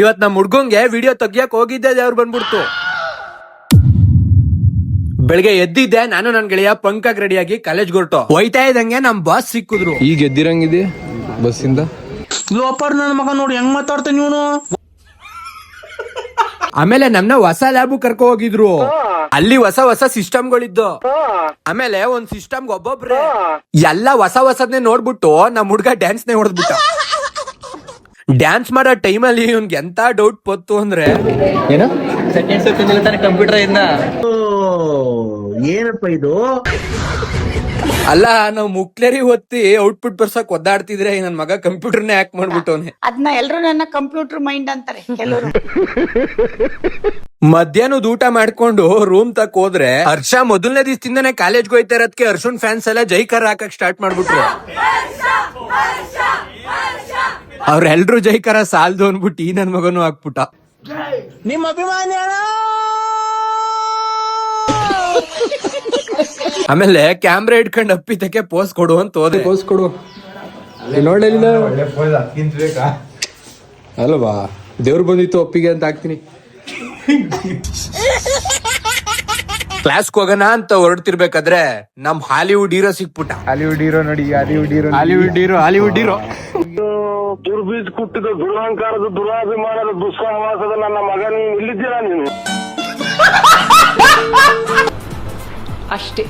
ಇವತ್ ನಮ್ ಹುಡ್ಗಂಗೆ ವಿಡಿಯೋ ತೆಗಿಯಕ್ ಹೋಗಿದ್ದೆ, ಅವ್ರು ಬಂದ್ಬಿಡ್ತು. ಬೆಳಿಗ್ಗೆ ಎದ್ದಿದ್ದೆ, ನಾನು ನನ್ ಗೆಳೆಯ ಪಂಕಾಗ್ ರೆಡಿಯಾಗಿ ಕಾಲೇಜ್ ಹೊರಟು ಹೋಯ್ತಾ ಇದ್ದಂಗೆ ನಮ್ ಬಾಸ್ ಸಿಕ್ಕಿದ್ರು. ಈಗ ಎದ್ದಿರಂಗಿದೆ ಬಸ್ಸಿಂದ. ನನ್ನ ಮಗ ನೋಡಿ ಹೆಂಗ್ ಮಾತಾಡ್ತಾನೆ ಇವನು. ಆಮೇಲೆ ನಮ್ನ ಹೊಸ ಲ್ಯಾಬ್ ಕರ್ಕೊ ಹೋಗಿದ್ರು. ಅಲ್ಲಿ ಹೊಸ ಹೊಸ ಸಿಸ್ಟಮ್ಗಳಿದ್ದು. ಆಮೇಲೆ ಒಂದ್ ಸಿಸ್ಟಮ್ ಒಬ್ಬೊಬ್ರೆ ಎಲ್ಲ ಹೊಸ ಹೊಸದ್ನೇ ನೋಡ್ಬಿಟ್ಟು ನಮ್ ಹುಡ್ಗ ಡ್ಯಾನ್ಸ್ ನೇ ಹೊಡೆದ್ಬಿಟ್ಟ. ಡ್ಯಾನ್ಸ್ ಮಾಡೋ ಟೈಮಲ್ಲಿ ಇವ್ನ್ಗೆ ಎಂತ ಡೌಟ್ ಪತ್ತು ಅಂದ್ರೆ, ಏನು ಕಂಪ್ಯೂಟರ್ ಇಂದ ಏನಪ್ಪ ಇದು? ಅಲ್ಲ, ನಾವ್ ಮುಕ್ಲೇರಿ ಒತ್ತಿ ಔಟ್ಪುಟ್ ಬರ್ಸಕ್ ಒದ್ದಾಡ್ತಿದ್ರೆ ನನ್ ಮಗ ಕಂಪ್ಯೂಟರ್ನೇ ಹ್ಯಾಕ್ ಮಾಡ್ಬಿಟ್ಟವನೆ. ಅದನ್ನ ಎಲ್ರು ನನ್ನ ಕಂಪ್ಯೂಟರ್ ಮೈಂಡ್ ಅಂತಾರೆ ಕೆಲವರು. ಮಧ್ಯಾಹ್ನದ ಊಟ ಮಾಡ್ಕೊಂಡು ರೂಮ್ ತಕ್ ಹೋದ್ರೆ ಹರ್ಷ ಮೊದಲನೇ ದಿವಸದಿಂದಾನೆ ಕಾಲೇಜ್ಗೆ ಹೋಯ್ತಾ ಇರೋದಕ್ಕೆ ಹರ್ಷನ್ ಫ್ಯಾನ್ಸ್ ಎಲ್ಲ ಜೈಕಾರ ಹಾಕಕ್ ಸ್ಟಾರ್ಟ್ ಮಾಡ್ಬಿಟ್ರು. ಅವ್ರೆಲ್ರು ಜೈಕಾರ ಸಾಲ್ದು ಅನ್ಬಿಟ್ಟು ಈ ನನ್ ಮಗನು ಹಾಕ್ಬಿಟ್ಟ. ನಿಮ್ಮ ಅಭಿಮಾನಿ. ಆಮೇಲೆ ಕ್ಯಾಮ್ರಾ ಇಟ್ಕೊಂಡು ಅಪ್ಪಿತಕ್ಕೆ ಪೋಸ್ ಕೊಡು ಅಂತ ಹೋದೆ. ಪೋಸ್ ಕೊಡು ನೋಡಲಿಲ್ಲ ಅಲ್ವಾ, ದೇವ್ರು ಬಂದಿತ್ತು ಒಪ್ಪಿಗೆ ಅಂತ ಹಾಕ್ತೀನಿ. ಕ್ಲಾಸ್ಗೆ ಹೋಗೋಣ ಅಂತ ಹೊರಡ್ತಿರ್ಬೇಕಾದ್ರೆ ನಮ್ ಹಾಲಿವುಡ್ ಹೀರೋ ಸಿಕ್ಬಿಟ್ಟ. ಹಾಲಿವುಡ್ ಹೀರೋ ನೋಡಿ, ಹಾಲಿವುಡ್ ಹೀರೋ ದುರ್ಬೀಜ್ ಕುಟ್ಟಿದ ದುರಹಂಕಾರದ ದುರಾಭಿಮಾನದ ದುಸ್ಸಹವಾಸದ ನನ್ನ ಮಗನ ಇಲ್ಲಿದ್ದೀರಾ ನೀನು? ಅಷ್ಟೇ.